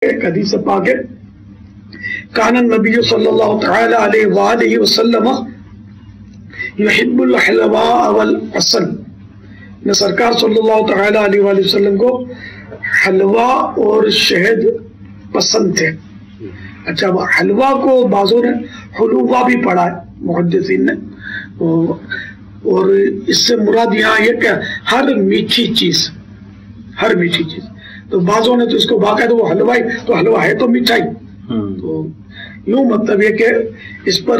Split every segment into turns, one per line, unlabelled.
ایک حدیث پاک ہے کان النبی صلی اللہ تعالی علیہ وآلہ وسلم یحب الحلواء والعسل، میں سرکار صلی اللہ تعالی علیہ وآلہ وسلم کو حلوہ اور شہد پسند تھے۔ اچھا، حلوہ کو بعضوں نے حلوہ بھی پڑھا ہے محدثین نے، اور اس سے مراد یہاں یہ کہ ہر میٹھی چیز، ہر میٹھی چیز، تو بعضوں نے تو اس کو باقاعدہ وہ حلوہ ہی، تو حلوہ ہے تو میٹھا ہی، تو یوں مطلب یہ کہ اس پر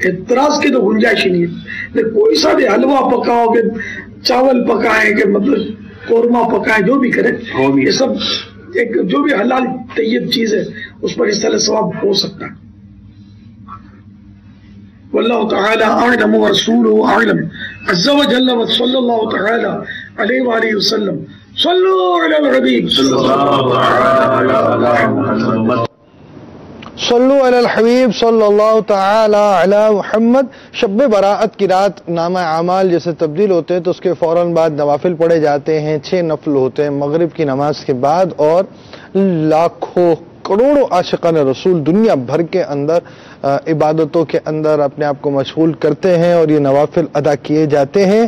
اعتراض کی تو گنجائش ہی نہیں ہے۔ لیکن کوئی سا بھی حلوہ پکاؤ، کہ چاول پکائیں، کہ مطلب قورمہ پکائیں، جو بھی کریں، یہ سب ایک جو بھی حلال طیب چیز ہے اس پر اس طرح ثواب ہو سکتا ہے۔ واللہ تعالی اعلم ورسولہ اعلم عز وجل وصلی اللہ تعالی علیہ وآلہ وسلم صلو علی الحبیب
صلو علی الحبیب صلی اللہ تعالی علی محمد۔ شب براءت کی رات نامہ اعمال جیسے تبدیل ہوتے ہیں تو اس کے فوراً بعد نوافل پڑھے جاتے ہیں، 6 نفل ہوتے ہیں مغرب کی نماز کے بعد، اور لاکھوں کروڑوں عاشقان رسول دنیا بھر کے اندر عبادتوں کے اندر اپنے آپ کو مشغول کرتے ہیں اور یہ نوافل ادا کیے جاتے ہیں۔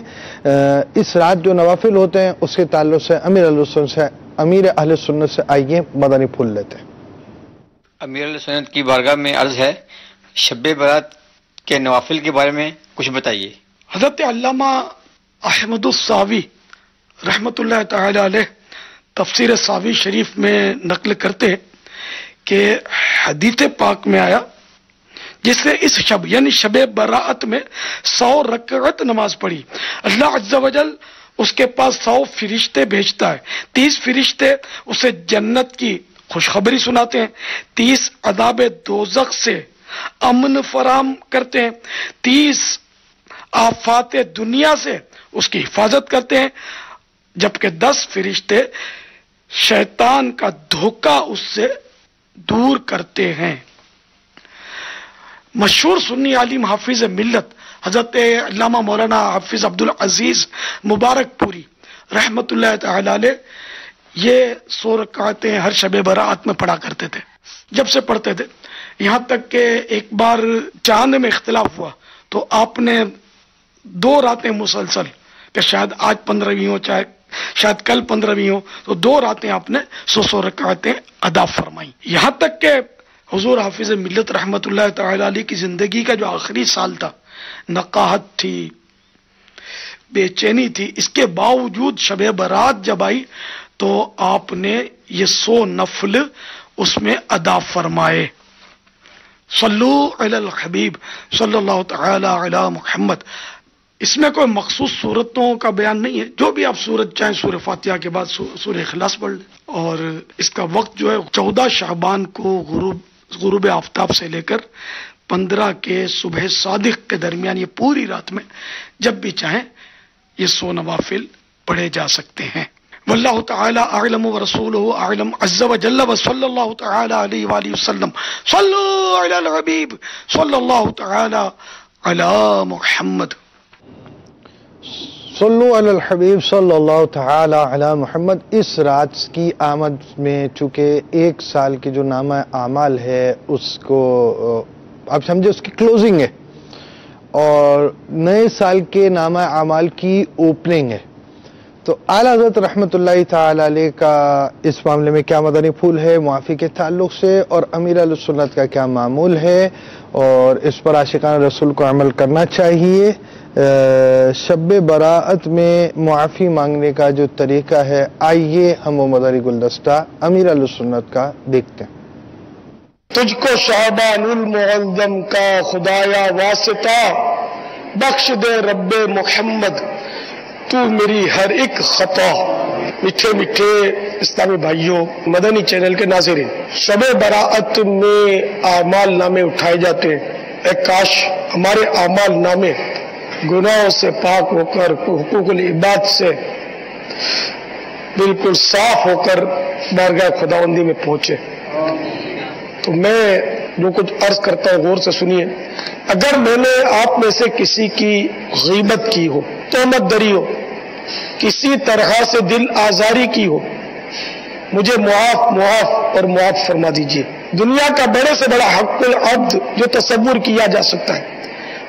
اس رات جو نوافل ہوتے ہیں اس کے تعلق سے امیر اہل سنت سے آئیے مدنی پھول لیتے ہیں۔
امیر اہل سنت کی بارگاہ میں عرض ہے، شب برات کے نوافل کے بارے میں کچھ بتائیے۔
حضرت علامہ احمد الساوی رحمۃ اللہ تعالی علیہ تفسیر ساوی شریف میں نقل کرتے ہیں کہ حدیث پاک میں آیا جس نے اس شب یعنی شب براءت میں 100 رکعت نماز پڑھی، اللہ عز و جل اس کے پاس 100 فرشتے بھیجتا ہے، 30 فرشتے اسے جنت کی خوشخبری سناتے ہیں، 30 عذاب دوزخ سے امن فراہم کرتے ہیں، 30 آفات دنیا سے اس کی حفاظت کرتے ہیں، جبکہ 10 فرشتے شیطان کا دھوکہ اس سے دور کرتے ہیں۔ مشہور سنی عالم حافظ ملت حضرت علامہ مولانا حافظ عبدالعزیز مبارک پوری رحمت اللہ تعالی علیہ یہ 100 رکعتیں ہر شب براءت میں پڑھا کرتے تھے، جب سے پڑھتے تھے، یہاں تک کہ ایک بار چاند میں اختلاف ہوا تو آپ نے 2 راتیں مسلسل، کہ شاید آج 15ویں ہو چاہے شاید کل 15ویں ہو، تو 2 راتیں آپ نے 100 رکعتیں ادا فرمائی، یہاں تک کہ حضور حافظ ملت رحمت اللہ تعالی علیہ کی زندگی کا جو آخری سال تھا، نقاہت تھی، بے چینی تھی، اس کے باوجود شب برات جب آئی تو آپ نے یہ 100 نفل اس میں ادا فرمائے۔ صلو علی الحبیب صلی اللہ تعالی علی محمد۔ اس میں کوئی مخصوص صورتوں کا بیان نہیں ہے، جو بھی آپ صورت چاہیں سورہ فاتحہ کے بعد سورہ اخلاص پڑھ لیں، اور اس کا وقت جو ہے 14 شعبان کو غروب آفتاب سے لے کر 15 کے صبح صادق کے درمیان یہ پوری رات میں جب بھی چاہیں یہ 100 نوافل پڑھے جا سکتے ہیں۔ واللہ تعالی اعلم ورسولہ اعلم عز وجل وصلی اللہ تعالی علیہ وآلہ وسلم صلو علی الحبیب صلی اللہ تعالی علی محمد۔
صلو علی الحبیب صلی اللہ تعالی علی محمد۔ اس رات کی آمد میں چونکہ 1 سال کی جو نامہ اعمال ہے اس کو آپ سمجھے اس کی کلوزنگ ہے، اور نئے سال کے نامہ اعمال کی اوپننگ ہے، تو اعلیٰ حضرت رحمۃ اللہ تعالی علیہ کا اس معاملے میں کیا مدنی پھول ہے معافی کے تعلق سے، اور امیر اہل سنت کا کیا معمول ہے، اور اس پر عاشقان رسول کو عمل کرنا چاہیے۔ شب براءت میں معافی مانگنے کا جو طریقہ ہے، آئیے ہم وہ مدنی گلدستہ امیر اہل سنت کا دیکھتے ہیں۔
تجھ کو شعبان المعظم کا خدایا واسطہ بخش دے رب محمد، تو میری ہر ایک خطا۔ میٹھے میٹھے اسلامی بھائیوں، مدنی چینل کے ناظرین، شب براءت میں اعمال نامے اٹھائے جاتے ہیں۔ اے کاش ہمارے اعمال نامے گناہوں سے پاک ہو کر، حقوق العباد سے بالکل صاف ہو کر بارگاہ خداوندی میں پہنچے۔ تو میں جو کچھ عرض کرتا ہوں غور سے سنیے۔ اگر میں نے آپ میں سے کسی کی غیبت کی ہو، تہمت دری ہو، کسی طرح سے دل آزاری کی ہو، مجھے معاف اور معاف فرما دیجیے۔ دنیا کا بڑے سے بڑا حق العبد جو تصور کیا جا سکتا ہے،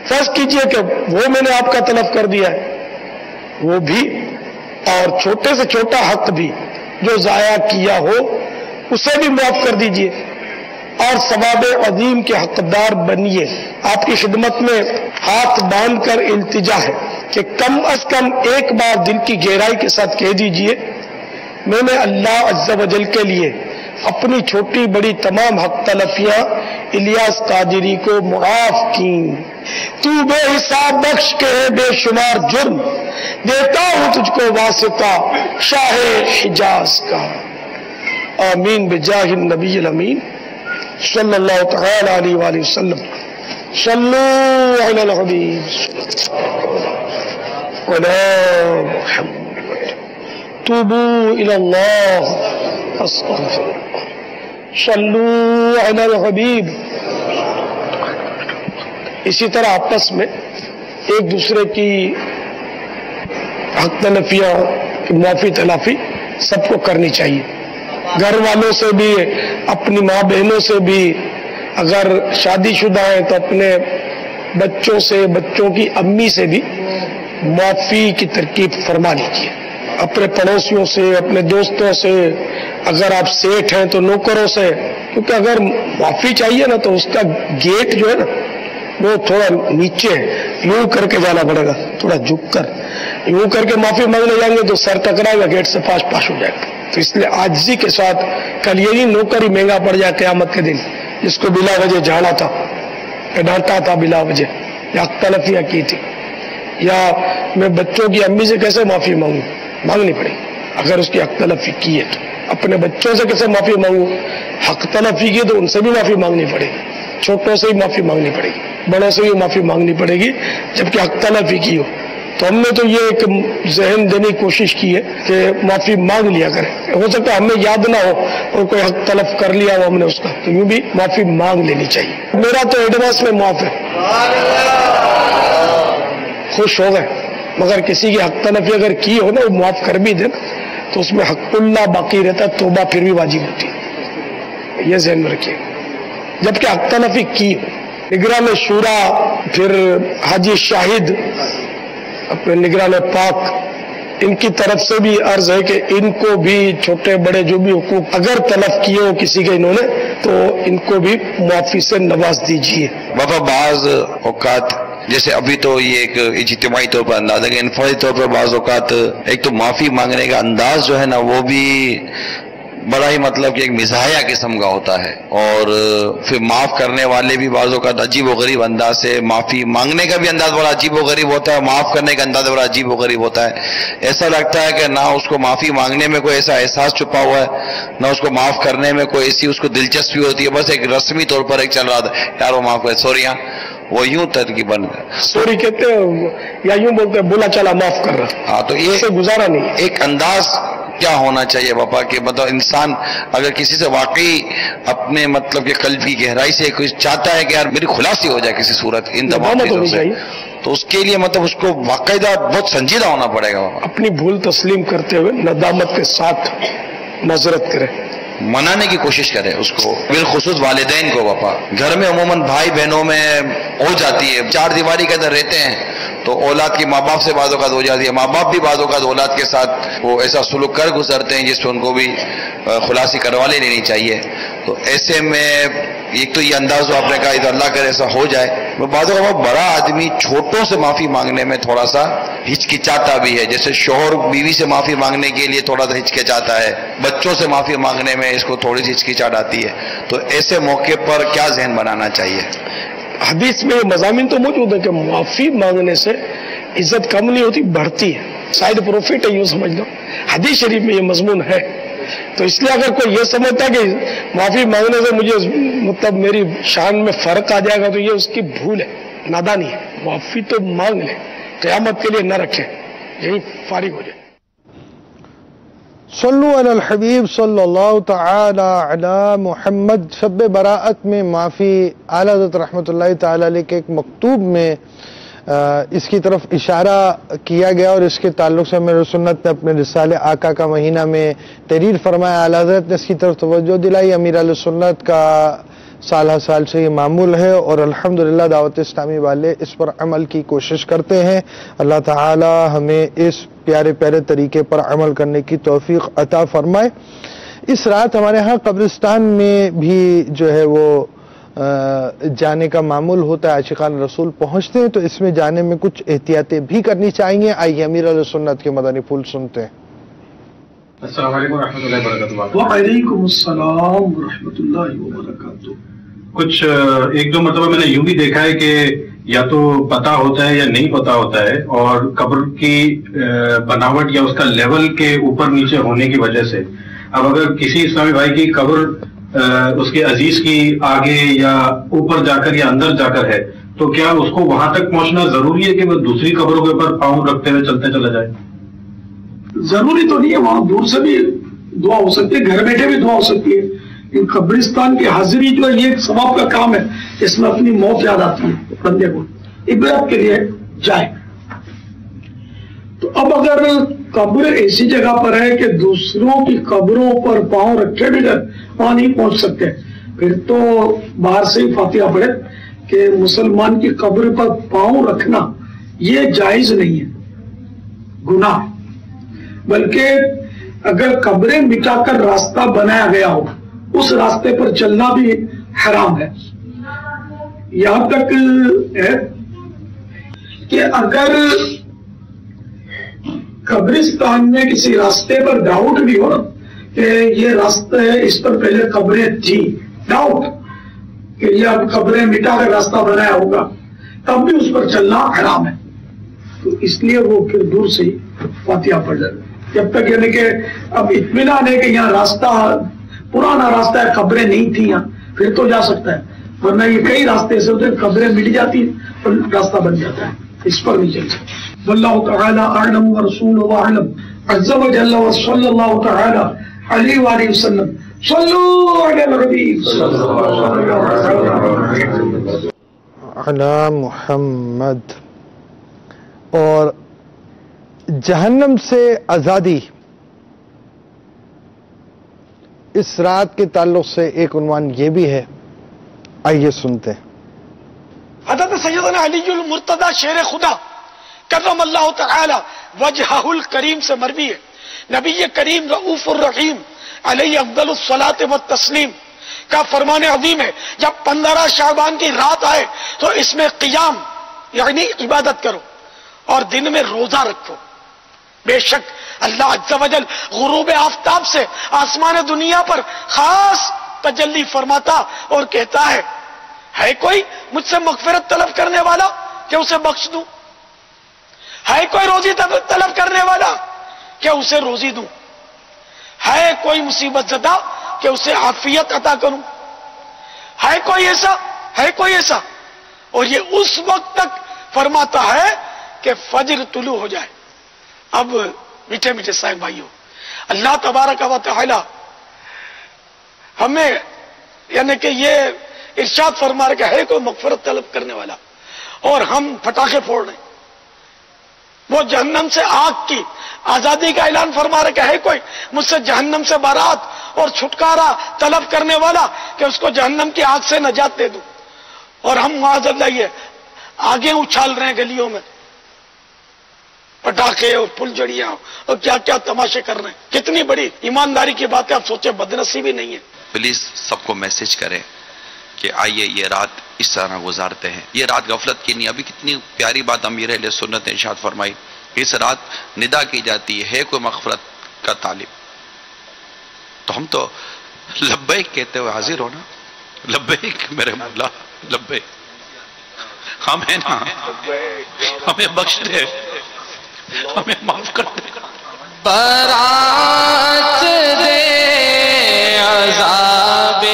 فرض کیجئے کہ وہ میں نے آپ کا تلف کر دیا ہے، وہ بھی، اور چھوٹے سے چھوٹا حق بھی جو ضائع کیا ہو اسے بھی معاف کر دیجئے، اور ثواب عظیم کے حقدار بنیے۔ آپ کی خدمت میں ہاتھ باندھ کر التجا ہے کہ کم از کم ایک بار دل کی گہرائی کے ساتھ کہہ دیجئے، میں نے اللہ عز و جل کے لیے اپنی چھوٹی بڑی تمام حق تلفیاں الیاس قادری کو معاف کی۔ تو بے حساب بخش کے ہے بے شمار جرم، دیتا ہوں تجھ کو واسطہ شاہ حجاز کا۔ آمین بجاہ النبی الامین صلی اللہ تعالی علیہ وآلہ وسلم۔ صلو علی الحبیب وعلی محمد۔ توبوا الی اللہ استغفر اللہ۔ صلو علی الحبیب۔ اسی طرح آپس میں ایک دوسرے کی حق تلفیاں معافی تلافی سب کو کرنی چاہیے، گھر والوں سے بھی، اپنی ماں بہنوں سے بھی، اگر شادی شدہ ہیں تو اپنے بچوں سے، بچوں کی امی سے بھی معافی کی ترکیب فرما لیجیے، اپنے پڑوسیوں سے، اپنے دوستوں سے، اگر آپ سیٹ ہیں تو نوکروں سے، کیونکہ اگر معافی چاہیے نا تو اس کا گیٹ جو ہے نا وہ تھوڑا نیچے ہے، یوں کر کے جانا پڑے گا، تھوڑا جھک کر، یوں کر کے معافی مانگنے جائیں گے تو سر ٹکرائے گا، گیٹ سے پاش ہو جائے گا۔ تو اس لیے عاجزی کے ساتھ، کل یہی نوکر ہی مہنگا پڑ جائے قیامت کے دن، جس کو بلا وجہ جھاڑا تھا، ڈانٹا تھا بلا وجہ، یا حق تلفیاں کی تھی، یا میں بچوں کی امی سے کیسے معافی مانگوں؟ مانگنی پڑے گی اگر اس کی حق تلفی کی ہے تو۔ اپنے بچوں سے کیسے معافی مانگوں؟ حق تلفی کی تو ان سے بھی معافی مانگنی پڑے گی، چھوٹوں سے ہی معافی مانگنی پڑے گی، بڑوں سے بھی معافی مانگنی پڑے گی، جبکہ حق تلفی کی ہو۔ تو ہم نے تو یہ ایک ذہن دینے کی کوشش کی ہے کہ معافی مانگ لیا کریں، ہو سکتا ہے ہمیں یاد نہ ہو اور کوئی حق تلف کر لیا ہو ہم نے اس کا، تو یوں بھی معافی مانگ لینی چاہیے۔ میرا تو ایڈوانس میں معاف ہے، خوش ہو گئے، مگر کسی کی حق تلفی اگر کی ہو نا وہ معاف کر بھی دے تو اس میں حق اللہ باقی رہتا، توبہ پھر بھی واجب ہوتی ہے، یہ ذہن میں رکھیے۔ جبکہ حق تلفی کی ہو، نگران شورا، پھر حاجی شاہد، اپنے نگران پاک، ان کی طرف سے بھی عرض ہے کہ ان کو بھی چھوٹے بڑے جو بھی حقوق اگر تلف کیے ہو کسی کے انہوں نے تو ان کو بھی معافی سے نواز دیجیے۔
بابا بعض اوقات جیسے ابھی تو یہ ایک اجتماعی طور پر انداز ہے کہ انفرادی طور پر بعض اوقات ایک تو معافی مانگنے کا انداز جو ہے نا وہ بھی بڑا ہی مطلب کہ ایک مزاحیہ قسم کا ہوتا ہے، اور پھر معاف کرنے والے بھی بعض اوقات عجیب و غریب انداز سے، معافی مانگنے کا بھی انداز بڑا عجیب و غریب ہوتا ہے، معاف کرنے کا انداز بڑا عجیب و غریب ہوتا ہے۔ ایسا لگتا ہے کہ نہ اس کو معافی مانگنے میں کوئی ایسا احساس چھپا ہوا ہے، نہ اس کو معاف کرنے میں کوئی ایسی اس کو دلچسپی ہوتی ہے، بس ایک رسمی طور پر ایک چل رہا تھا، یار وہ معاف کرے، سوری، وہ یوں ترکیباً
سوری کہتے ہیں یا یوں بولتے ہیں بولا چلا معاف کر رہا،
ہاں، تو یہ
سے گزارا نہیں۔
ایک انداز کیا ہونا چاہیے باپا کہ مطلب انسان اگر کسی سے واقعی اپنے مطلب کہ قلب کی گہرائی سے کچھ چاہتا ہے کہ یار میری خلاصی ہو جائے کسی صورت ان تمام چیزوں سے، تو اس کے لیے مطلب اس کو باقاعدہ بہت سنجیدہ ہونا پڑے گا،
اپنی بھول تسلیم کرتے ہوئے ندامت کے ساتھ معذرت کرے،
منانے کی کوشش کرے اس کو، بالخصوص والدین کو۔ باپا گھر میں عموماً بھائی بہنوں میں ہو جاتی ہے، چار دیواری کے اندر رہتے ہیں تو اولاد کی ماں باپ سے بعض اوقات ہو جاتی ہے، ماں باپ بھی بعض اوقات اولاد کے ساتھ وہ ایسا سلوک کر گزرتے ہیں جس سے ان کو بھی خلاصی کروا لینی چاہیے۔ تو ایسے میں ایک تو یہ انداز جو آپ نے کہا تو اللہ کرے ایسا ہو جائے، بعض اوقات بڑا آدمی چھوٹوں سے معافی مانگنے میں تھوڑا سا ہچکچاتا بھی ہے، جیسے شوہر بیوی سے معافی مانگنے کے لیے تھوڑا سا ہچکچاتا ہے، بچوں سے معافی مانگنے میں اس کو تھوڑی سی ہچکچاہٹ آتی ہے، تو ایسے موقع پر کیا ذہن بنانا چاہیے؟
حدیث میں یہ مضامین تو موجود ہے کہ معافی مانگنے سے عزت کم نہیں ہوتی، بڑھتی ہے، شاید پروفٹ ہے، یوں سمجھ لو، حدیث شریف میں یہ مضمون ہے۔ تو اس لیے اگر کوئی یہ سمجھتا کہ معافی مانگنے سے مجھے مطلب میری شان میں فرق آ جائے گا تو یہ اس کی بھول ہے، نادانی ہے۔ معافی تو مانگ لے، قیامت کے لیے نہ رکھے، یہی فارغ ہو جائے۔
صلو علی الحبیب صلی اللہ تعالی علی محمد۔ شب براءت میں معافی، اعلیٰ حضرت رحمۃ اللہ تعالی علیہ کے ایک مکتوب میں اس کی طرف اشارہ کیا گیا اور اس کے تعلق سے امیر سنت نے اپنے رسالے آقا کا مہینہ میں تحریر فرمایا. اعلیٰ حضرت نے اس کی طرف توجہ دلائی. امیر اہل سنت کا سال ہر سال سے یہ معمول ہے اور الحمدللہ دعوت اسلامی والے اس پر عمل کی کوشش کرتے ہیں. اللہ تعالی ہمیں اس پیارے پیارے طریقے پر عمل کرنے کی توفیق عطا فرمائے. اس رات ہمارے ہاں قبرستان میں بھی جو ہے وہ جانے کا معمول ہوتا ہے. عاشقان رسول پہنچتے ہیں تو اس میں جانے میں کچھ احتیاطیں بھی کرنی چاہیے. آئیے امیر اہل سنت کے مدنی پھول سنتے ہیں.
السلام علیکم ورحمۃ اللہ وبرکاتہ.
وعلیکم السلام ورحمۃ اللہ وبرکاتہ.
کچھ ایک دو مرتبہ میں نے یوں بھی دیکھا ہے کہ یا تو پتا ہوتا ہے یا نہیں پتا ہوتا ہے، اور قبر کی بناوٹ یا اس کا لیول کے اوپر نیچے ہونے کی وجہ سے اب اگر کسی اسلامی بھائی کی قبر اس کے عزیز کی آگے یا اوپر جا کر یا اندر جا کر ہے تو کیا اس کو وہاں تک پہنچنا ضروری ہے کہ وہ دوسری قبروں کے اوپر پاؤں رکھتے ہوئے چلتے چلا جائے؟
ضروری تو نہیں ہے، وہاں دور سے بھی دعا ہو سکتی ہے، گھر بیٹھے بھی دعا ہو سکتی ہے. قبرستان کی حاضری جو ہے یہ ایک ثواب کا کام ہے، اس میں اپنی موت یاد آتی ہے بندے کو، عبرت کے لیے جائے. تو اب اگر قبر ایسی جگہ پر ہے کہ دوسروں کی قبروں پر پاؤں رکھے بغیر وہاں نہیں پہنچ سکتے، پھر تو باہر سے ہی فاتحہ پڑھے کہ مسلمان کی قبر پر پاؤں رکھنا یہ جائز نہیں ہے، گناہ. بلکہ اگر قبریں مٹا کر راستہ بنایا گیا ہو اس راستے پر چلنا بھی حرام ہے. یہاں تک ہے کہ اگر قبرستان میں کسی راستے پر ڈاؤٹ بھی ہو کہ یہ راستہ ہے، اس پر پہلے قبریں تھی، ڈاؤٹ کہ یہ اب قبریں مٹا کر راستہ بنایا ہوگا، تب بھی اس پر چلنا حرام ہے. تو اس لیے وہ پھر دور سے ہی فاتحہ پڑھ جائے جب تک یعنی کہ اب اطمینان ہے کہ یہاں راستہ پرانا راستہ ہے، قبریں نہیں تھی یہاں، پھر تو جا سکتا ہے. ورنہ یہ کئی راستے سے ہوتے ہیں، قبریں مٹ جاتی ہیں اور راستہ بن جاتا ہے، اس پر نہیں چل سکتا. واللہ تعالی اعلم ورسولہ اعلم عز وجل وصلی اللہ تعالی علیہ وآلہ وسلم. صلوا علی النبی
علی محمد. اور جہنم سے آزادی، اس رات کے تعلق سے ایک عنوان یہ بھی ہے، آئیے سنتے ہیں.
حضرت سیدنا علی المرتضی شیر خدا کرم اللہ تعالی وجہہ الکریم سے مروی ہے، نبی کریم رؤوف الرحیم علیہ افضل الصلاۃ والتسلیم کا فرمان عظیم ہے، جب 15 شعبان کی رات آئے تو اس میں قیام یعنی عبادت کرو اور دن میں روزہ رکھو. بے شک اللہ عز و جل غروب آفتاب سے آسمان دنیا پر خاص تجلی فرماتا اور کہتا ہے کوئی مجھ سے مغفرت طلب کرنے والا کہ اسے بخش دوں؟ ہے کوئی روزی طلب کرنے والا کہ اسے روزی دوں؟ ہے کوئی مصیبت زدہ کہ اسے عافیت عطا کروں؟ ہے کوئی ایسا؟ اور یہ اس وقت تک فرماتا ہے کہ فجر طلوع ہو جائے. اب میٹھے میٹھے صاحب بھائیوں، اللہ تبارک و تعالی ہمیں یعنی کہ یہ ارشاد فرما رہا کہ ہے کوئی مغفرت طلب کرنے والا، اور ہم پٹاخے پھوڑ رہے ہیں. وہ جہنم سے آگ کی آزادی کا اعلان فرما رہا کہ ہے کوئی مجھ سے جہنم سے برات اور چھٹکارا طلب کرنے والا کہ اس کو جہنم کی آگ سے نجات دے دوں. اور ہم معاذ اللہ یہ آگے اچھال رہے ہیں گلیوں میں، پٹاخے اور پھلجھڑیاں اور کیا کیا تماشے کر رہے ہیں. کتنی بڑی ایمانداری کی بات ہے، آپ سوچیں بدنصیبی نہیں ہے.
پلیز سب کو میسج کریں کہ آئیے یہ رات اس طرح گزارتے ہیں. یہ رات غفلت کی نہیں. ابھی کتنی پیاری بات امیر اہل سنت نے ارشاد فرمائی، اس رات ندا کی جاتی ہے کوئی مغفرت کا طالب. تو ہم تو لبیک کہتے ہوئے حاضر ہو نا، لبیک میرے مولا لبیک. ہمیں نا ہمیں بخش دے، ہمیں معاف کر دے.
برات دے عذاب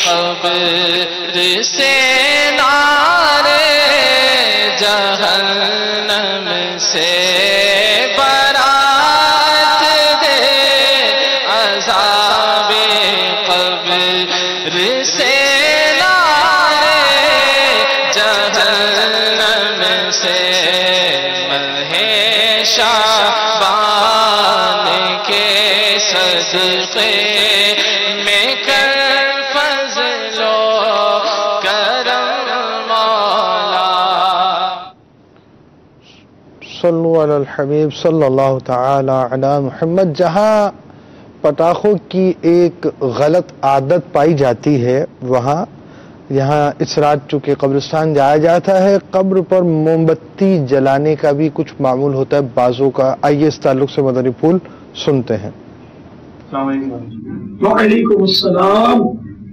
قبر سے نارے جہنم سے، برات دے عذاب قبر سے نارے جہنم سے.
علی الحبیب صلی اللہ تعالی علی محمد. جہاں پٹاخوں کی ایک غلط عادت پائی جاتی ہے وہاں یہاں اس رات چونکہ قبرستان جایا جاتا ہے، قبر پر موم بتی جلانے کا بھی کچھ معمول ہوتا ہے بعضوں کا. آئیے اس تعلق سے مدنی پھول سنتے ہیں.
السلام علیکم.
وعلیکم السلام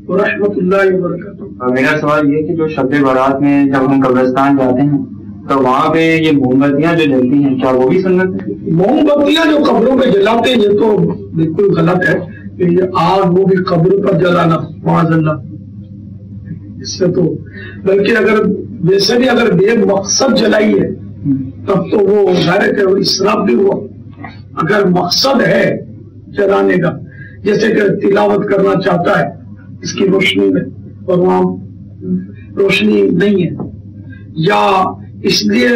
ورحمۃ اللہ وبرکاتہ.
میرا سوال یہ کہ جو شب برات میں جب ہم قبرستان جاتے ہیں تو وہاں پہ یہ موم بتیاں جو جلتی ہیں کیا وہ بھی سنت ہے؟
موم بتیاں جو قبروں پہ جلاتے ہیں یہ تو بالکل غلط ہے کہ یہ آگ وہ بھی قبر پر جلانا معاذ اللہ. اس سے تو بلکہ اگر ویسے بھی اگر بے مقصد جلائی ہے تب تو وہ ظاہر ہے اسراف بھی ہوا. اگر مقصد ہے جلانے کا، جیسے کہ تلاوت کرنا چاہتا ہے اس کی روشنی میں اور وہاں روشنی نہیں ہے، یا اس لیے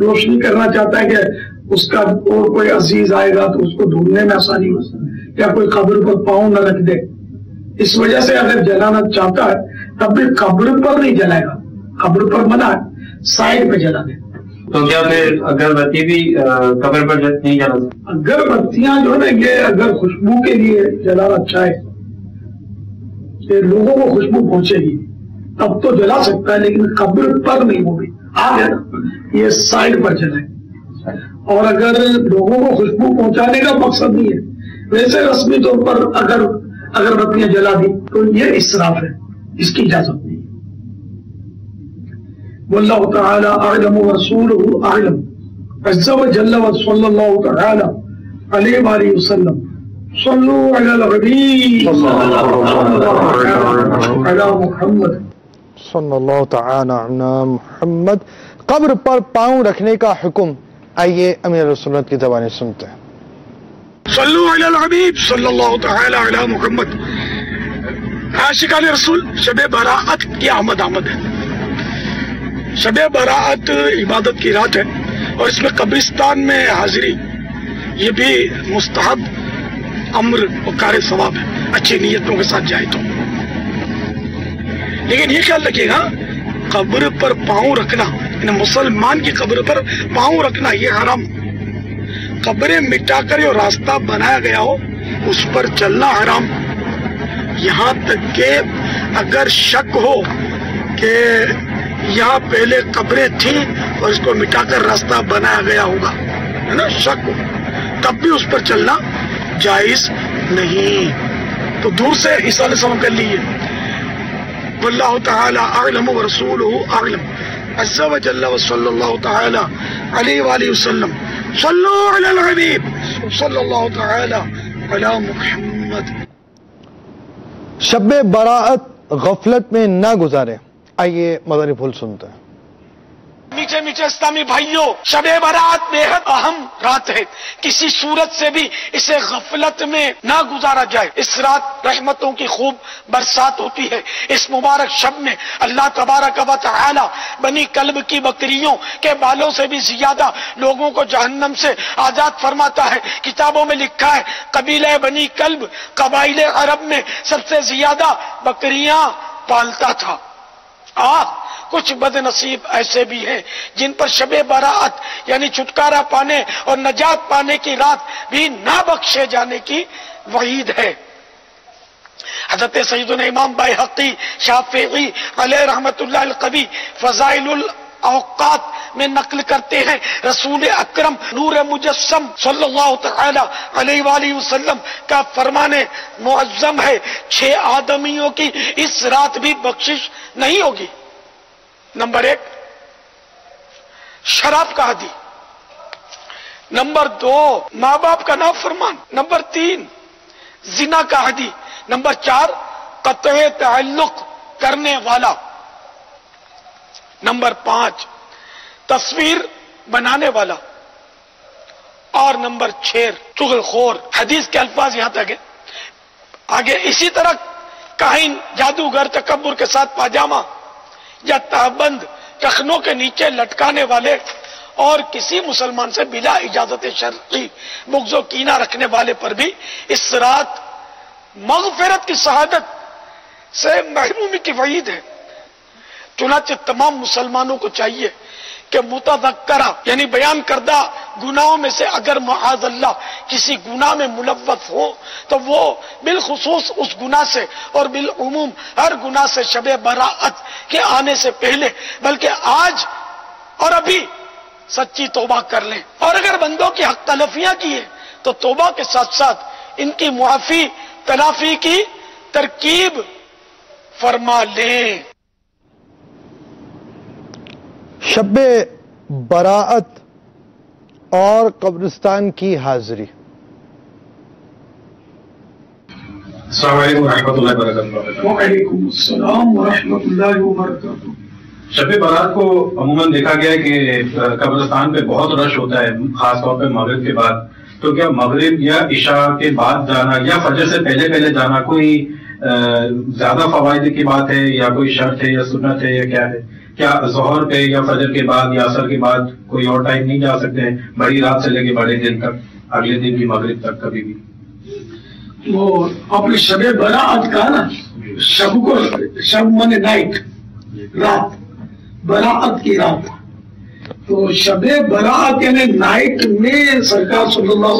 روشنی کرنا چاہتا ہے کہ اس کا اور کوئی عزیز آئے گا تو اس کو ڈھونڈنے میں آسانی ہو سکے، یا کوئی قبر پر پاؤں نہ رکھ دے، اس وجہ سے اگر جلانا چاہتا ہے تب بھی قبر پر نہیں جلائے گا. قبر پر منع ہے، سائڈ پہ جلا دے.
تو کیا پھر اگربتی بھی قبر پر نہیں جلا سکتے؟
اگربتیاں جو ہے نا یہ اگر خوشبو کے لیے جلانا چاہے کہ لوگوں کو خوشبو پہنچے گی تب تو جلا سکتا ہے، لیکن قبر پر نہیں ہوگی. آ گیا نا، یہ سائڈ پر جلائے. اور اگر لوگوں کو خوشبو پہنچانے کا مقصد نہیں ہے، ویسے رسمی طور پر اگر اگربتیاں جلا دی تو یہ اسراف ہے، اس کی اجازت نہیں. واللہ تعالی اعلم ورسولہ اعلم عز وجل وصلی اللہ تعالی علیہ وآلہ وسلم. صلو علی الحبیب علی محمد
صلی اللہ تعالی علی محمد. قبر پر پاؤں رکھنے کا حکم آئیے امیر سنت کی زبانیں سنتے ہیں.
صلو علی الحبیب صلی اللہ تعالی علی محمد. عاشقان رسول، شب براءت کی آمد ہے. شب براءت عبادت کی رات ہے اور اس میں قبرستان میں حاضری یہ بھی مستحب امر و کار ثواب ہے، اچھی نیتوں کے ساتھ جائے تو. لیکن یہ خیال رکھیے گا قبر پر پاؤں رکھنا، یعنی مسلمان کی قبر پر پاؤں رکھنا یہ حرام. قبریں مٹا کر جو راستہ بنایا گیا ہو اس پر چلنا حرام. یہاں تک کہ اگر شک ہو کہ یہاں پہلے قبریں تھیں اور اس کو مٹا کر راستہ بنایا گیا ہوگا، ہے نا، شک ہو، تب بھی اس پر چلنا جائز نہیں. تو دور سے عیسیٰ علیہ السلام کر لیجیے. واللہ تعالی اعلم ورسولہ اعلم عز وجل وصلی اللہ تعالی علیہ وآلہ وسلم. صلو علی الحبیب صلی اللہ تعالی علی محمد.
شب براءت غفلت میں نہ گزارے. آئیے مدنی پھول سنتے ہیں.
میٹھے میٹھے اسلامی بھائیوں، شب برات بےحد اہم رات ہے. کسی صورت سے بھی اسے غفلت میں نہ گزارا جائے. اس رات رحمتوں کی خوب برسات ہوتی ہے. اس مبارک شب میں اللہ تبارک و تعالی بنی کلب کی بکریوں کے بالوں سے بھی زیادہ لوگوں کو جہنم سے آزاد فرماتا ہے. کتابوں میں لکھا ہے قبیلہ بنی کلب قبائل عرب میں سب سے زیادہ بکریاں پالتا تھا. کچھ بد نصیب ایسے بھی ہیں جن پر شب براءت یعنی چھٹکارا پانے اور نجات پانے کی رات بھی نہ بخشے جانے کی وعید ہے. حضرت سیدنا امام بائحقی شافعی علیہ رحمت اللہ القوی فضائل الاوقات میں نقل کرتے ہیں رسول اکرم نور مجسم صلی اللہ تعالی علیہ وآلہ وسلم کا فرمان معظم ہے 6 آدمیوں کی اس رات بھی بخشش نہیں ہوگی. نمبر 1 شراب کا عادی. نمبر 2 ماں باپ کا نافرمان. نمبر 3 زنا کا عادی. نمبر 4 قطع تعلق کرنے والا. نمبر 5 تصویر بنانے والا. اور نمبر 6 چغل خور. حدیث کے الفاظ یہاں تک ہے. آگے اسی طرح کاہن جادوگر تکبر کے ساتھ پاجامہ یا تہبند ٹخنوں کے نیچے لٹکانے والے اور کسی مسلمان سے بلا اجازت شرعی بغض و کینہ رکھنے والے پر بھی اس رات مغفرت کی شہادت سے محرومی کی وعید ہے. چنانچہ تمام مسلمانوں کو چاہیے کہ متذکرہ یعنی بیان کردہ گناہوں میں سے اگر معاذ اللہ کسی گناہ میں ملوث ہو تو وہ بالخصوص اس گناہ سے اور بالعموم ہر گناہ سے شب براءت کے آنے سے پہلے بلکہ آج اور ابھی سچی توبہ کر لیں، اور اگر بندوں کی حق تلفیاں کی ہے تو توبہ کے ساتھ ساتھ ان کی معافی تلافی کی ترکیب فرما لیں۔
شب براءت اور قبرستان کی حاضری۔
السلام علیکم ورحمۃ اللہ وبرکاتہ۔
وعلیکم السلام ورحمۃ اللہ وبرکاتہ۔
شب برات کو عموماً دیکھا گیا ہے کہ قبرستان پہ بہت رش ہوتا ہے، خاص طور پہ مغرب کے بعد، تو کیا مغرب یا عشاء کے بعد جانا یا فجر سے پہلے پہلے جانا کوئی زیادہ فوائد کی بات ہے یا کوئی شرط ہے یا سنت ہے یا کیا ہے؟ کیا ظہر پہ یا فجر کے بعد یا عصر کے بعد کوئی اور ٹائم نہیں جا سکتے ہیں بڑی رات سے لے کے بڑے دن تک، اگلے دن کی مغرب تک کبھی بھی؟
وہ آپ نے شب براءت کہا نا، شب کو شب مانے نائٹ، رات، براءت کی رات، تو شب براءت یعنی نائٹ میں سرکار صلی اللہ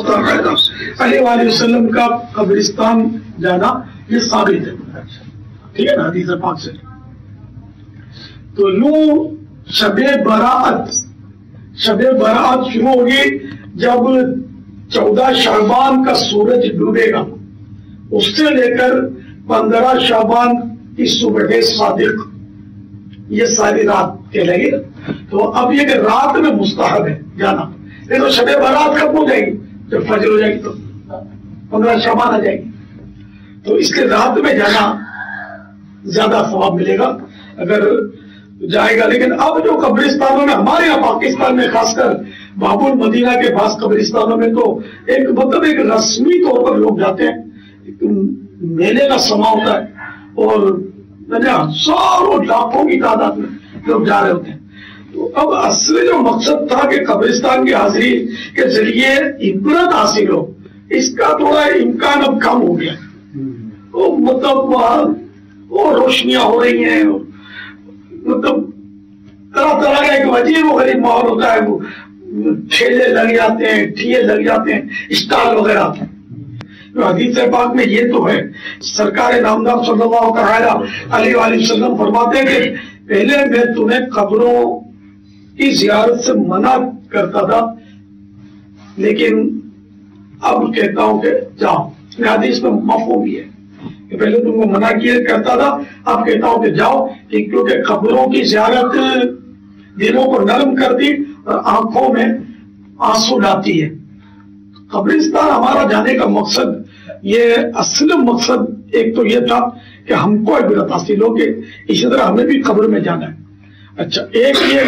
علیہ وآلہ وسلم کا قبرستان جانا یہ ثابت ہے، ٹھیک ہے نا، حدیث پاک سے۔ تو یوں شب براءت شروع ہوگی جب 14 شعبان کا سورج ڈوبے گا، اس سے لے کر 15 شعبان کی صبح صادق، یہ ساری رات کہلائے گی۔ تو اب یہ کہ رات میں مستحب ہے جانا، یہ تو شب برات کب ہو جائے گی؟ جب فجر ہو جائے گی تو 15 شعبان آ جائے گی، تو اس کے رات میں جانا زیادہ ثواب ملے گا اگر جائے گا۔ لیکن اب جو قبرستانوں میں ہمارے یہاں پاکستان میں خاص کر باب المدینہ کے پاس قبرستانوں میں تو ایک مطلب ایک رسمی طور پر لوگ جاتے ہیں، میلے کا سما ہوتا ہے اور ہزاروں لاکھوں کی تعداد میں لوگ جا رہے ہوتے ہیں۔ تو اب اصل جو مقصد تھا کہ قبرستان کی حاضری کے ذریعے عبرت حاصل ہو، اس کا تھوڑا امکان اب کم ہو گیا، مطلب وہ روشنیاں ہو رہی ہیں، مطلب طرح طرح کا ایک عجیب و غریب ماحول ہوتا ہے، وہ ٹھیلے لگ جاتے ہیں، ٹھیے لگ جاتے ہیں، اسٹال وغیرہ آتے ہیں۔ حدیث پاک میں یہ تو ہے، سرکار نامدار صلی اللہ علیہ وآلہ وسلم فرماتے ہیں کہ پہلے میں تمہیں قبروں کی زیارت سے منع کرتا تھا لیکن اب کہتا ہوں کہ جاؤ۔ حدیث میں مفہوم بھی ہے کہ پہلے تم کو منع کیا کرتا تھا، اب کہتا ہوں کہ جاؤ، کیونکہ قبروں کی زیارت دلوں کو نرم کرتی اور آنکھوں میں آنسو لاتی ہے۔ قبرستان ہمارا جانے کا مقصد، یہ اصل مقصد ایک تو یہ تھا کہ ہم کو عبرت حاصل ہو کہ اسی طرح ہمیں بھی قبر میں جانا ہے۔ اچھا، ایک یہ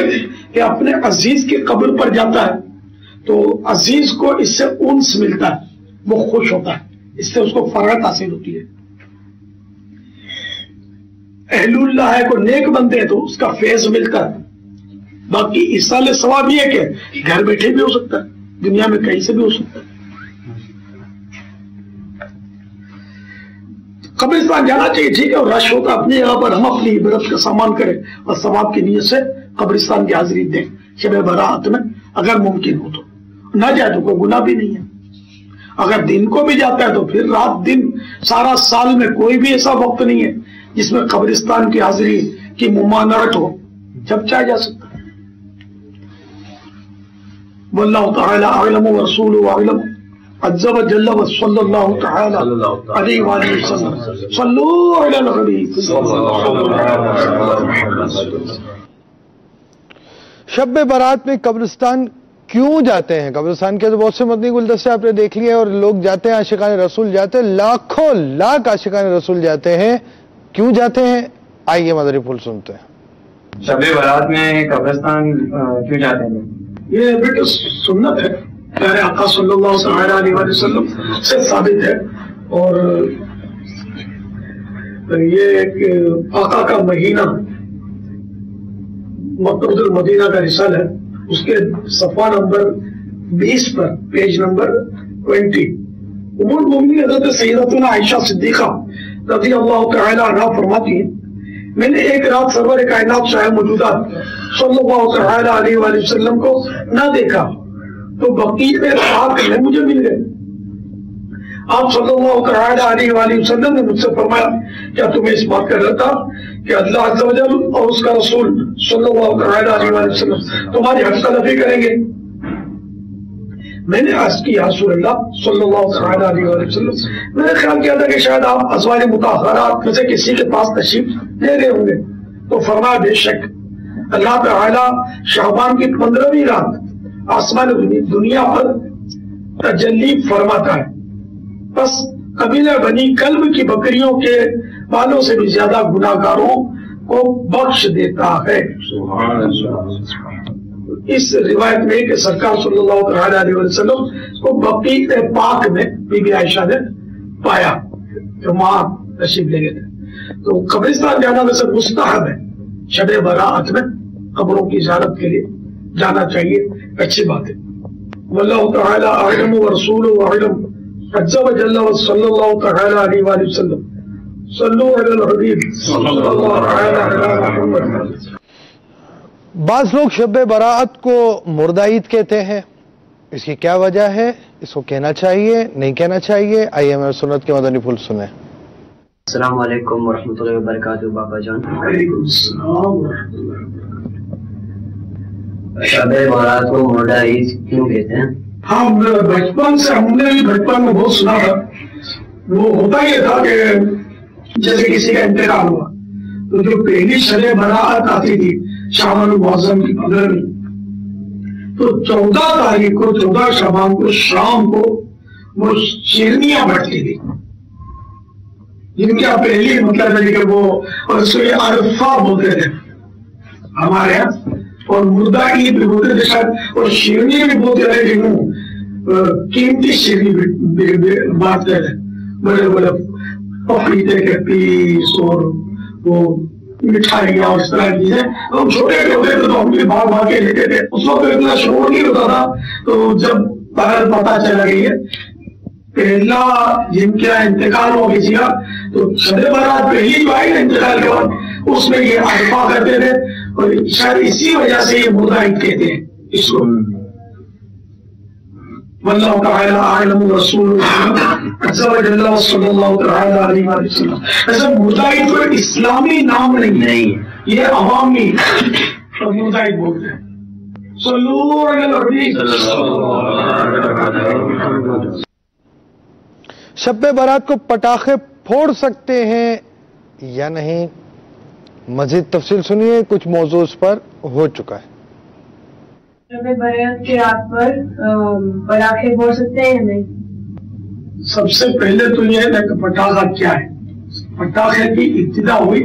کہ اپنے عزیز کی قبر پر جاتا ہے تو عزیز کو اس سے انس ملتا ہے، وہ خوش ہوتا ہے، اس سے اس کو فرحت حاصل ہوتی ہے۔ اہل اللہ ہے، کوئی نیک بندے ہیں تو اس کا فیض ملتا ہے۔ باقی ایصال ثواب یہ کہ گھر بیٹھے بھی ہو سکتا ہے، دنیا میں کہیں سے بھی ہو سکتا ہے۔ قبرستان جانا چاہیے، ٹھیک ہے، اور رش ہوتا اپنی جگہ پر، ہم اپنی عبرت کا سامان کریں اور ثواب کی نیت سے قبرستان کی حاضری دیں شب برات میں، اگر ممکن ہو تو۔ نہ جائے تو کوئی گناہ بھی نہیں ہے۔ اگر دن کو بھی جاتا ہے تو پھر رات دن، سارا سال میں کوئی بھی ایسا وقت نہیں ہے جس میں قبرستان کی حاضری کی ممانعت ہو، جب چاہے جا سکتا ہے۔ واللہ تعالی اعلم ورسولہ اعلم، عز وجل وصلی اللہ تعالی علیہ وآلہ وسلم، صلو علی الحبیب۔
شب برات میں قبرستان کیوں جاتے ہیں؟ قبرستان کے تو بہت سے مدنی گلدستے آپ نے دیکھ لیے اور لوگ جاتے ہیں، عاشقان رسول جاتے ہیں، لاکھوں لاکھ عاشقان رسول جاتے ہیں۔ کیوں جاتے ہیں؟ آئیے مدری پھول سنتے ہیں۔
شب برات میں قبرستان کیوں جاتے ہیں؟
یہ بیٹا سنت ہے، پیارے آقا صلی اللہ علیہ وسلم سے ثابت ہے، اور یہ ایک آقا کا مہینہ مکتبۃ المدینہ کا رسالہ ہے، اس کے صفحہ نمبر 20 پر، پیج نمبر 20، ام المومنین حضرت سیدتنا عائشہ صدیقہ رضی اللہ تعالی عنہا فرماتی ہیں میں نے ایک رات سرور کائنات شاہ موجودات صلی اللہ علیہ وآلہ وسلم کو نہ دیکھا تو بقیع پاک میں مجھے مل گئے. آپ صلی اللہ علیہ وآلہ وسلم نے مجھ سے فرمایا کیا تمہیں اس بات کا ڈر تھا کہ اللہ عز و جل اور اس کا رسول صلی اللہ علیہ وآلہ وسلم تمہاری حق تلفی کریں گے؟ میں نے عرض کی یا رسول اللہ صلی اللہ علیہ وآلہ وسلم میں نے خیال کیا تھا کہ شاید آپ ازواج مطہرات میں سے کسی کے پاس تشریف لے گئے ہوں گے. تو فرمایا بے شک اللہ تعالی شعبان کی 15ویں رات آسمان دنیا پر تجلی فرماتا ہے. بس قبیلہ بنی کلب کی بکریوں کے بالوں سے بھی زیادہ گناہگاروں کو بخش دیتا ہے. اس روایت میں کہ سرکار صلی اللہ علیہ وسلم کو بقیع پاک میں بی بی عائشہ نے پایا جو وہاں تشریف لے گئے تھے. تو قبرستان جانا ویسے مستحب ہے. شب برات میں قبروں کی زیارت کے لیے جانا چاہیے، اچھی بات ہے. واللہ تعالی اعلم ورسولہ اعلم عز وجل صلی اللہ تعالی علیہ وآلہ وسلم صلو علی الحبیب صلی اللہ علیہ محمد.
بعض لوگ شب برات کو مردہ عید کہتے ہیں، اس کی کیا وجہ ہے؟ اس کو کہنا چاہیے نہیں کہنا چاہیے؟ آئیے ہمیں سنت کے مدنی پھول سنیں.
السلام علیکم ورحمۃ اللہ وبرکاتہ. بابا جان
وعلیکم السلام ورحمۃ اللہ.
شب برات کو مردہ عید کیوں کہتے ہیں؟
ہاں بچپن سے ہم نے بھی بچپن میں بہت سنا تھا. وہ ہوتا یہ تھا کہ جیسے کسی کا انتقال ہوا تو جو پہلی شب برات آتی تھی شعبان المعظم کی 15ویں، تو 14 تاریخ کو 14 شعبان کو شام کو وہ شیرنیاں بٹتی تھی جن کا پہلی مطلب ہے کہ وہ رسول عرفہ بولتے تھے ہمارے یہاں، اور مردہ عید بھی بولتے تھے شاید، اور شیرنی بھی بولتے تھے جنہوں قیمتی شیرنی بانٹتے تھے، بڑے بڑے پپیتے کے پیس اور وہ مٹھائیاں اور اس طرح کی چیزیں. ہم چھوٹے ہوتے تھے تو ہم بھی بھاگ بھاگ کے لیتے تھے. اس وقت اتنا شعور نہیں ہوتا تھا. تو جب باہر پتہ چلا گئی ہے پہلا جن کا انتقال ہو کسی کا تو شب برات پہلی جو آئی نا انتقال کے بعد اس میں یہ عرفہ کرتے تھے، اور شاید اسی وجہ سے یہ مردہ عید کہتے ہیں اس کو. واللہ تعالی اعلم رسول عز وجل صلی اللہ تعالی علیہ وسلم. ایسا مردہ عید کوئی اسلامی نام نہیں، یہ عوامی مردہ عید بولتے ہیں. صلو علی الحبیب.
شب برات کو پٹاخے پھوڑ سکتے ہیں یا نہیں؟ مزید تفصیل سنیے، کچھ موضوع اس پر ہو چکا ہے.
شب برات کی رات پر پٹاخے پھوڑ سکتے ہیں یا نہیں؟
سب سے پہلے تو یہ ہے کہ پٹاخہ کیا ہے. پٹاخے کی ابتدا ہوئی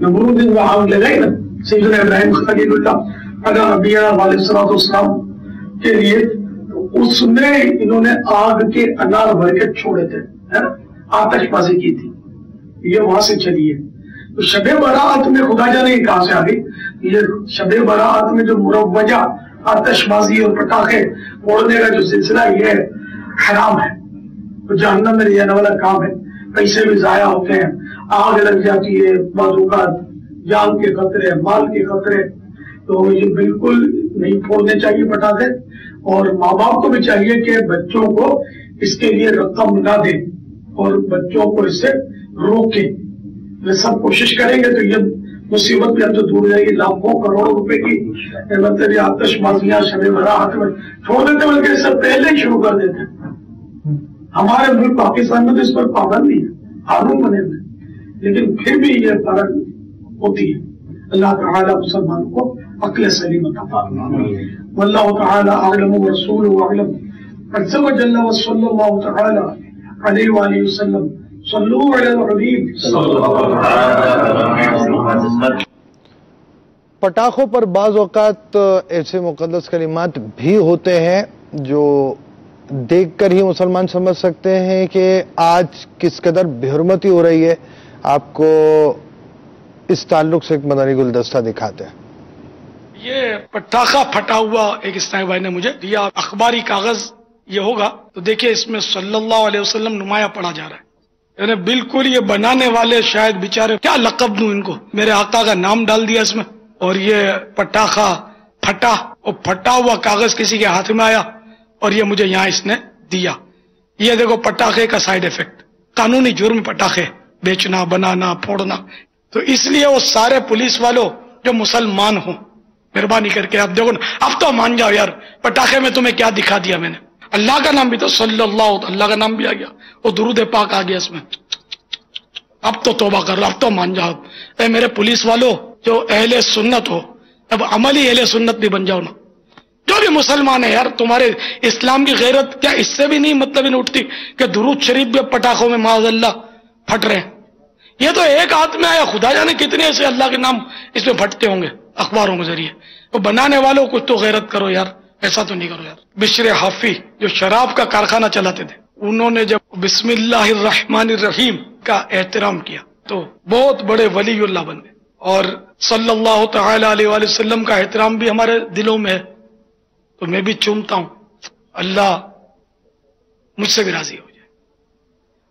نمرود نے آگ لگائی نا سیدنا ابراہیم خلیل اللہ علیہ نبینا علیہ السلام کے لیے، اس میں انہوں نے آگ کے انار بھر کے چھوڑے تھے، آتش بازی کی تھی، یہ وہاں سے چلی ہے. تو شب برات میں خدا جانے کہاں سے آ گئی. یہ شب برات میں جو مروجہ آتش بازی اور پٹاخے پھوڑنے کا جو سلسلہ یہ حرام ہے، تو جہنم میں لے جانے والا کام ہے. پیسے بھی ضائع ہوتے ہیں، آگ لگ جاتی ہے، بعض اوقات جان کے خطرے، مال کے خطرے. تو یہ بالکل نہیں پھوڑنے چاہیے پٹاخے، اور ماں باپ کو بھی چاہیے کہ بچوں کو اس کے لیے رقم نہ دیں اور بچوں کو اس سے روکیں. یہ سب کوشش کریں گے تو یہ مصیبت بھی ہم سے دور جائے گی. لاکھوں کروڑوں روپے کی مطلب آتش بازیاں شب برات میں چھوڑ دیتے، بلکہ اس سے پہلے ہی شروع کر دیتے. ہمارے ملک پاکستان میں تو اس پر پابندی ہے، قانون بنے ہوئے، لیکن پھر بھی یہ فرق ہوتی ہے. اللہ تعالیٰ مسلمانوں کو عقل سلیم عطا فرمائے. واللہ تعالی اعلم ورسولہ اعلم عز وجل صلی اللہ تعالی علیہ وآلہ وسلم. صلو علی الحبیب.
پٹاخوں پر بعض اوقات ایسے مقدس کلمات بھی ہوتے ہیں جو دیکھ کر ہی مسلمان سمجھ سکتے ہیں کہ آج کس قدر بے حرمتی ہو رہی ہے. آپ کو اس تعلق سے ایک مدنی گلدستہ دکھاتے ہیں.
یہ پٹاخہ پھٹا ہوا ایک اسلامی بھائی نے مجھے دیا، اخباری کاغذ یہ ہوگا، تو دیکھیے اس میں صلی اللہ علیہ وسلم نمایاں پڑھا جا رہا ہے. یعنی بالکل یہ بنانے والے شاید بیچارے کیا لقب دوں ان کو، میرے آقا کا نام ڈال دیا اس میں، اور یہ پٹاخہ پھٹا، اور پھٹا ہوا کاغذ کسی کے ہاتھ میں آیا اور یہ مجھے یہاں اس نے دیا. یہ دیکھو پٹاخے کا سائیڈ افیکٹ، قانونی جرم پٹاخے بیچنا، بنانا، پھوڑنا. تو اس لیے وہ سارے پولیس والوں جو مسلمان ہوں مہربانی کر کے اب دیکھو نا، اب تو مان جاؤ یار، پٹاخے میں تمہیں کیا دکھا دیا میں نے؟ اللہ کا نام بھی تو صلی اللہ کا نام بھی آ گیا، وہ درود پاک آ گیا اس میں. اب تو توبہ کر لو، اب تو مان جاؤ. اے میرے پولیس والوں جو اہل سنت ہو، اب عملی اہل سنت بھی بن جاؤ نا. جو بھی مسلمان ہے یار، تمہارے اسلام کی غیرت کیا اس سے بھی نہیں مطلب نہیں اٹھتی کہ درود شریف بھی پٹاخوں میں معاذ اللہ پھٹ رہے ہیں؟ یہ تو ایک ہاتھ میں آیا، خدا جانے کتنے ایسے اللہ کے نام اس میں پھٹتے ہوں گے اخباروں کے ذریعے. وہ بنانے والوں کچھ تو غیرت کرو یار، ایسا تو نہیں کرو یار. بشر حافی جو شراب کا کارخانہ چلاتے تھے، انہوں نے جب بسم اللہ الرحمن الرحیم کا احترام کیا تو بہت بڑے ولی اللہ بن گئے. اور صلی اللہ تعالی علیہ وآلہ وسلم کا احترام بھی ہمارے دلوں میں ہے، تو میں بھی چومتا ہوں اللہ مجھ سے بھی راضی ہو جائے،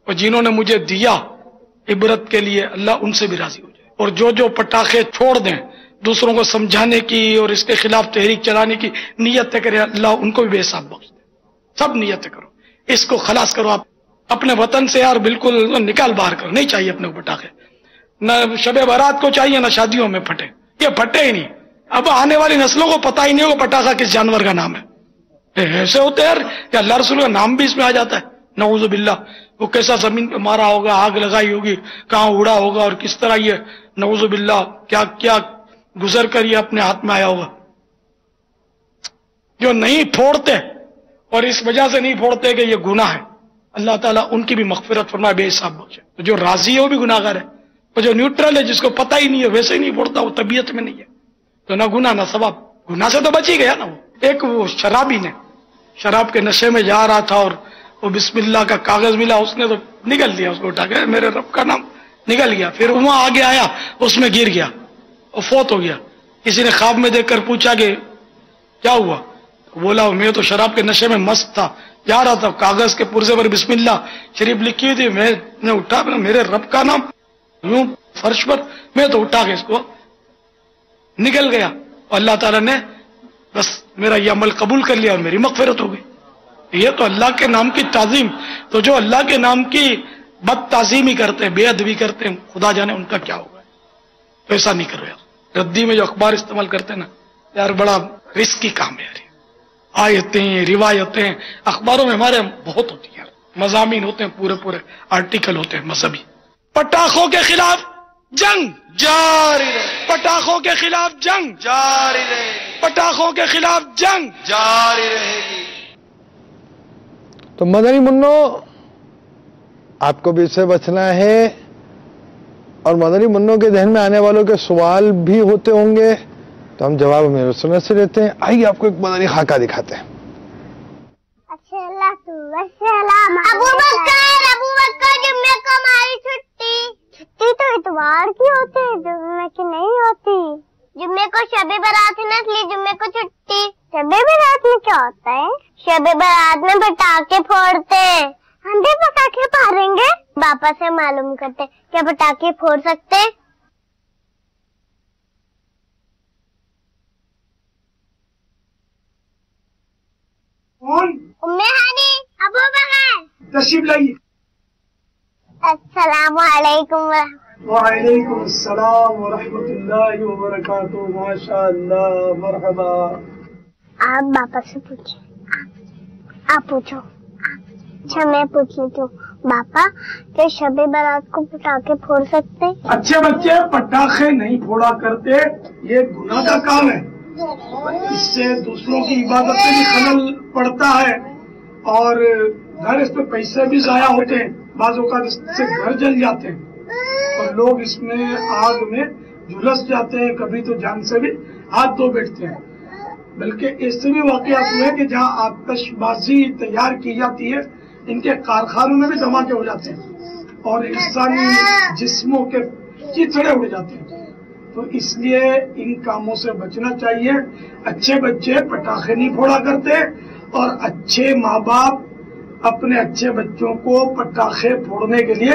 اور جنہوں نے مجھے دیا عبرت کے لیے اللہ ان سے بھی راضی ہو جائے. اور جو پٹاخے چھوڑ دیں دوسروں کو سمجھانے کی اور اس کے خلاف تحریک چلانے کی نیت کرے، اللہ ان کو بھی بے حساب بخش دے. سب نیتیں کرو، اس کو خلاص کرو. آپ اپنے وطن سے یار بالکل نکال باہر کرو، نہیں چاہیے اپنے کو پٹاخے، نہ شب برات کو چاہیے، نہ شادیوں میں پھٹے. یہ پھٹے ہی نہیں. اب آنے والی نسلوں کو پتہ ہی نہیں ہوگا پٹاخہ کس جانور کا نام ہے. ایسے ہوتے یار کہ اللہ رسول کا نام بھی اس میں آ جاتا ہے، نعوذ باللہ. وہ کیسا زمین پہ مارا ہوگا، آگ لگائی ہوگی، کہاں اڑا ہوگا، اور کس طرح یہ نعوذ باللہ کیا کیا گزر کر یہ اپنے ہاتھ میں آیا ہوگا. جو نہیں پھوڑتے اور اس وجہ سے نہیں پھوڑتے کہ یہ گناہ ہے، اللہ تعالیٰ ان کی بھی مغفرت فرمائے، بے حساب بخشے. جو راضی ہے وہ بھی گناہ گار ہے، اور جو نیوٹرل ہے جس کو پتہ ہی نہیں ہے ویسے ہی نہیں پھوڑتا، وہ طبیعت میں نہیں ہے، تو نہ گناہ نہ ثواب. گناہ سے تو بچ ہی گیا نا. وہ شرابی نے شراب کے نشے میں جا رہا تھا اور وہ بسم اللہ کا کاغذ ملا، اس نے تو نگل لیا، اس کو اٹھا کے میرے رب کا نام نگل گیا. پھر وہاں آگے آیا، اس میں گر گیا اور فوت ہو گیا. کسی نے خواب میں دیکھ کر پوچھا کہ کیا ہوا؟ بولا میں تو شراب کے نشے میں مست تھا، جا رہا تھا، کاغذ کے پرزے پر بسم اللہ شریف لکھی ہوئی تھی، میں نے اٹھا میرے رب کا نام یوں فرش پر، میں تو اٹھا کے اس کو نکل گیا. اور اللہ تعالیٰ نے بس میرا یہ عمل قبول کر لیا اور میری مغفرت ہو گئی. یہ تو اللہ کے نام کی تعظیم. تو جو اللہ کے نام کی بد تعظیمی کرتے ہیں، بے ادبی کرتے ہیں، خدا جانے ان کا کیا ہوگا. تو ایسا نہیں کرو یار. ردی میں جو اخبار استعمال کرتے ہیں نا یار، بڑا رسکی کام ہے یار. آیتیں روایتیں اخباروں میں ہمارے بہت ہوتی ہیں، مضامین ہوتے ہیں، پورے آرٹیکل ہوتے ہیں مذہبی. پٹاخوں کے خلاف جنگ جاری رہے، پٹاخوں کے خلاف جنگ جاری رہے، پٹاخوں کے خلاف جنگ جاری رہے گی.
تو مدنی منو آپ کو بھی اس سے بچنا ہے، اور مدنی منوں کے ذہن میں آنے والوں کے سوال بھی ہوتے ہوں گے، تو ہم جواب میرے سنت سے دیتے ہیں. آئیے آپ کو ایک مدنی خاکہ دکھاتے ہیں.
ابو بکر جمعے کو ہماری چھٹی تو اتوار کی ہوتی ہے، جمعے کی نہیں ہوتی. جمعے کو شب برات ہے نا، اس لیے جمعے کو چھٹی. شب برات میں کیا ہوتا ہے؟ شب برات میں پٹاخے پھوڑتے. ہم بھی پٹاخے پھوڑیں گے. باپا سے معلوم کرتے کیا پٹاخے پھوڑ سکتے. ہانی ابو بکر
تشریف لائیے.
السلام علیکم.
وعلیکم السلام ورحمۃ اللہ وبرکاتہ. ماشاء اللہ، مرحبا.
آپ باپا سے پوچھیں. آپ پوچھو. اچھا میں پوچھ لیتی ہوں. باپا کیا شب برات کو پٹاخے پھوڑ سکتے؟
اچھے بچے پٹاخے نہیں پھوڑا کرتے، یہ گناہ کا کام ہے. اس سے دوسروں کی عبادت سے بھی خلل پڑتا ہے، اور گھر اس پہ پیسے بھی ضائع ہوتے ہیں. بعض اوقات اس سے گھر جل جاتے ہیں اور لوگ اس میں آگ میں جھلس جاتے ہیں، کبھی تو جان سے بھی ہاتھ دھو بیٹھتے ہیں. بلکہ اس سے بھی واقعات ہوئے کہ جہاں آتش بازی تیار کی جاتی ہے ان کے کارخانوں میں بھی دھماکے ہو جاتے ہیں اور انسانی جسموں کے چیتڑے اڑ جاتے ہیں. تو اس لیے ان کاموں سے بچنا چاہیے. اچھے بچے پٹاخے نہیں پھوڑا کرتے، اور اچھے ماں باپ اپنے اچھے بچوں کو پٹاخے پھوڑنے کے لیے